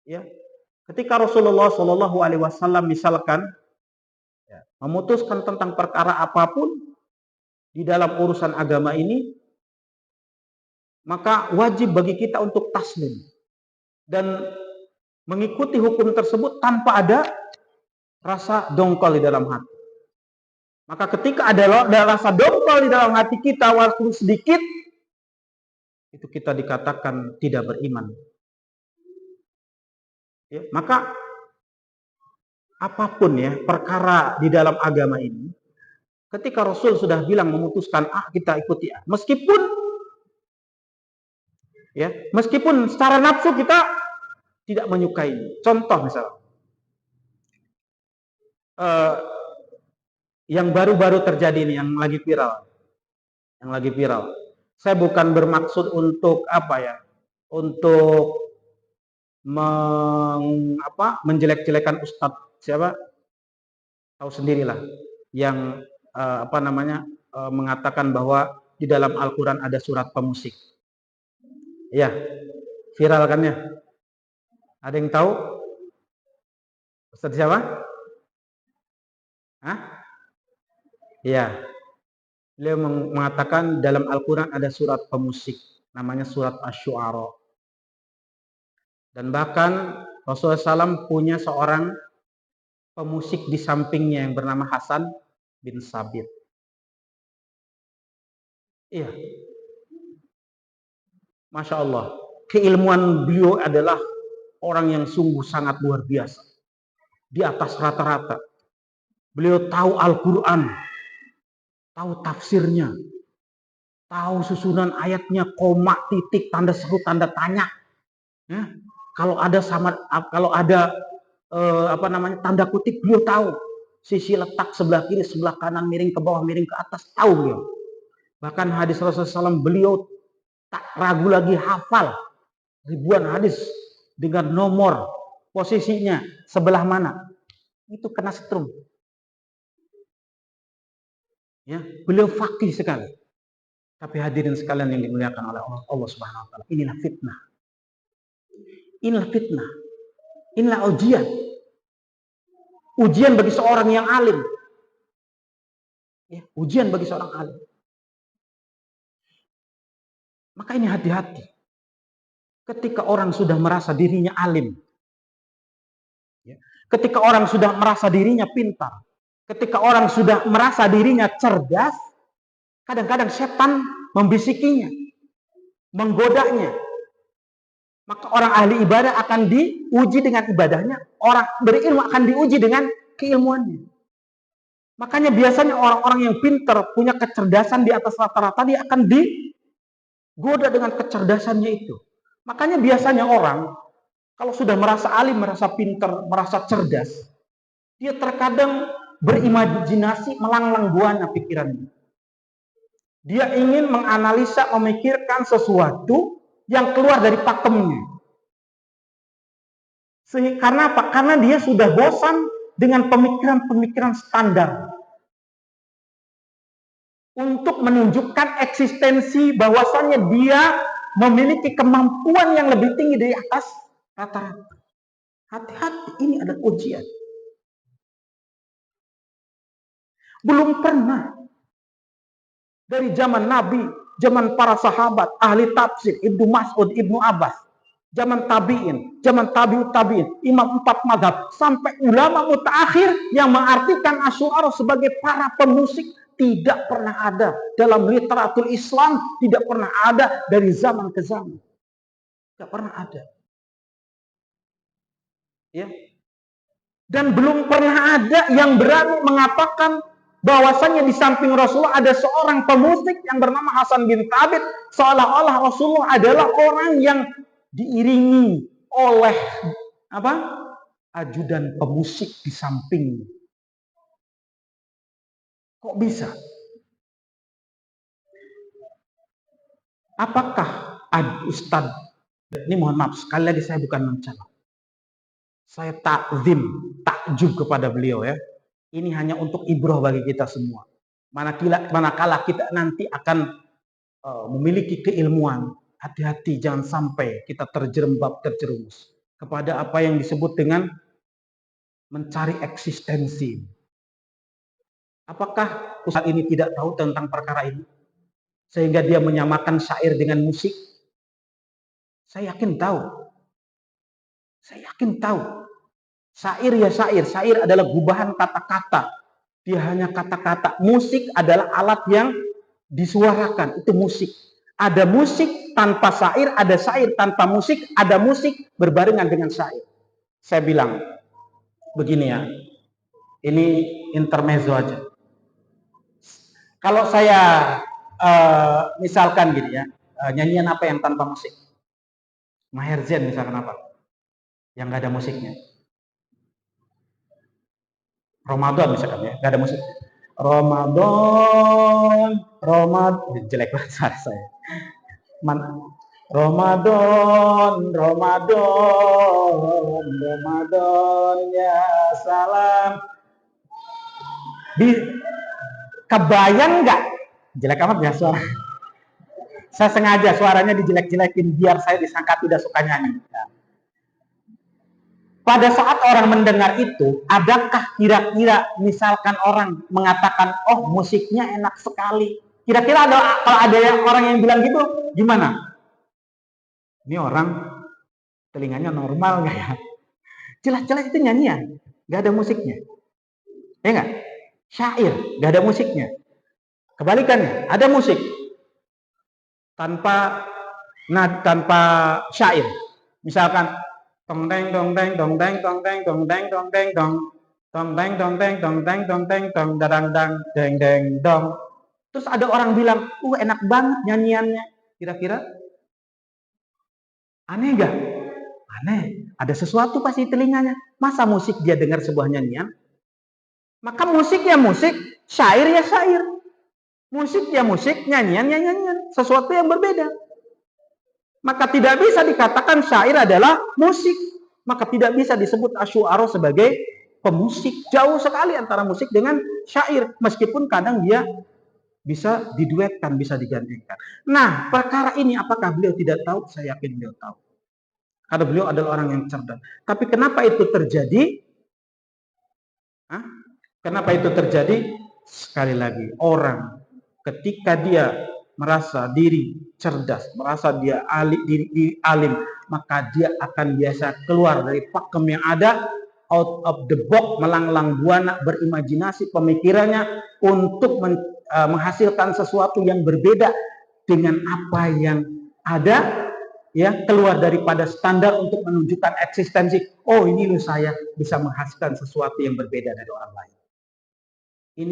Ya, ketika Rasulullah Shallallahu Alaihi Wasallam misalkan memutuskan tentang perkara apapun di dalam urusan agama ini, maka wajib bagi kita untuk taslim dan mengikuti hukum tersebut tanpa ada rasa dongkol di dalam hati. Maka ketika ada rasa dongkol di dalam hati kita walaupun sedikit, itu kita dikatakan tidak beriman. Ya, maka apapun ya perkara di dalam agama ini, ketika Rasul sudah bilang memutuskan A, kita ikuti A. Meskipun secara nafsu kita tidak menyukai. Contoh misalnya, yang baru-baru terjadi ini, yang lagi viral. Saya bukan bermaksud untuk untuk menjelek-jelekan Ustadz siapa, tahu sendirilah, yang mengatakan bahwa di dalam Al-Quran ada surat pemusik. Ya, viral kan ya? Ada yang tahu? Ustadz siapa? Ya, beliau mengatakan dalam Al-Quran ada surat pemusik, namanya surat Asy-Syu'ara. Dan bahkan Rasulullah SAW punya seorang pemusik di sampingnya yang bernama Hasan bin Sabit. Iya. Masya Allah. Keilmuan beliau adalah orang yang sungguh sangat luar biasa. Di atas rata-rata. Beliau tahu Al-Quran. Tahu tafsirnya. Tahu susunan ayatnya, koma, titik, tanda seru, tanda tanya. Ya. Kalau ada tanda kutip, beliau tahu. Sisi letak sebelah kiri, sebelah kanan, miring ke bawah, miring ke atas, tahu beliau. Bahkan hadis Rasulullah SAW beliau tak ragu lagi hafal ribuan hadis dengan nomor, posisinya, sebelah mana. Itu kena setrum. Ya, beliau faqih sekali. Tapi hadirin sekalian yang dimuliakan oleh Allah Subhanahu wa taala, inilah fitnah. Inilah fitnah. Inilah ujian. Ujian bagi seorang yang alim. Ya, ujian bagi seorang alim. Maka ini hati-hati. Ketika orang sudah merasa dirinya alim. Ya, ketika orang sudah merasa dirinya pintar. Ketika orang sudah merasa dirinya cerdas. Kadang-kadang setan membisikinya. Menggodanya. Maka orang ahli ibadah akan diuji dengan ibadahnya. Orang berilmu akan diuji dengan keilmuannya. Makanya biasanya orang-orang yang pintar, punya kecerdasan di atas rata-rata, dia akan digoda dengan kecerdasannya itu. Makanya biasanya orang, kalau sudah merasa alim, merasa pintar, merasa cerdas, dia terkadang berimajinasi melanglang buana pikirannya. Dia ingin menganalisa, memikirkan sesuatu yang keluar dari pakemnya. Karena apa? Karena dia sudah bosan dengan pemikiran-pemikiran standar. Untuk menunjukkan eksistensi bahwasannya dia memiliki kemampuan yang lebih tinggi dari atas rata-rata. Hati-hati, ini adalah ujian. Belum pernah dari zaman Nabi, zaman para sahabat, ahli tafsir, Ibnu Mas'ud, Ibnu Abbas, zaman tabi'in, zaman tabi'ut tabi'in, imam 4 mazhab, sampai ulama mutaakhir yang mengartikan Asy'ariyah sebagai para pemusik, tidak pernah ada dalam literatur Islam, tidak pernah ada dari zaman ke zaman. Tidak pernah ada. Ya. Dan belum pernah ada yang berani mengatakan bahwasanya di samping Rasulullah ada seorang pemusik yang bernama Hasan bin Thabit, seolah-olah Rasulullah adalah orang yang diiringi oleh ajudan pemusik di samping. Kok bisa? Apakah Ustadz, ini mohon maaf, sekali lagi saya bukan mencela. Saya takjub kepada beliau ya. Ini hanya untuk ibrah bagi kita semua. Manakala kita nanti akan memiliki keilmuan, hati-hati jangan sampai kita terjerumus kepada apa yang disebut dengan mencari eksistensi. Apakah Ustadz ini tidak tahu tentang perkara ini? Sehingga dia menyamakan syair dengan musik? Saya yakin tahu. Saya yakin tahu. Syair ya syair. Syair adalah gubahan kata-kata. Dia hanya kata-kata. Musik adalah alat yang disuarakan. Itu musik. Ada musik tanpa syair, ada syair tanpa musik, ada musik berbarengan dengan syair. Saya bilang begini ya. Ini intermezzo aja. Kalau saya misalkan gini ya, nyanyian apa yang tanpa musik? Maher Zain misalkan apa? Yang nggak ada musiknya. Ramadan misalkan ya, nggak ada musik. Ramadan, jelek banget suara saya. Ramadan ya salam. Kebayang nggak? Jelek amat ya suara. Saya sengaja suaranya dijelek-jelekin biar saya disangka tidak suka nyanyi. Pada saat orang mendengar itu, adakah kira-kira misalkan orang mengatakan, oh musiknya enak sekali. Kira-kira kalau ada orang yang bilang gitu, gimana? Ini orang telinganya normal nggak ya? Jelas-jelas itu nyanyian, nggak ada musiknya. Ya nggak? Syair, nggak ada musiknya. Kebalikannya, ada musik tanpa syair. Misalkan tong teng tong teng tong teng tong teng tong teng tong teng tong tong teng tong teng tong teng tong teng tong dadang dang deng deng dong. Terus ada orang bilang, enak banget nyanyiannya. Kira-kira aneh gak? Aneh. Ada sesuatu pasti telinganya. Masa musik dia dengar sebuah nyanyian? Maka musik ya musik, syair ya syair. Musik ya musik, nyanyian ya nyanyian. Sesuatu yang berbeda. Maka tidak bisa dikatakan syair adalah musik. Maka tidak bisa disebut asy'ara sebagai pemusik. Jauh sekali antara musik dengan syair. Meskipun kadang dia bisa diduetkan, bisa digantikan. Nah, perkara ini apakah beliau tidak tahu? Saya yakin beliau tahu. Karena beliau adalah orang yang cerdas. Tapi kenapa itu terjadi? Kenapa itu terjadi? Sekali lagi, orang ketika dia merasa diri cerdas, merasa dia alim, maka dia akan biasa keluar dari pakem yang ada, out of the box, melanglang buana, berimajinasi pemikirannya untuk menghasilkan sesuatu yang berbeda dengan apa yang ada, ya, keluar daripada standar untuk menunjukkan eksistensi. Oh, ini loh saya bisa menghasilkan sesuatu yang berbeda dari orang lain. Ini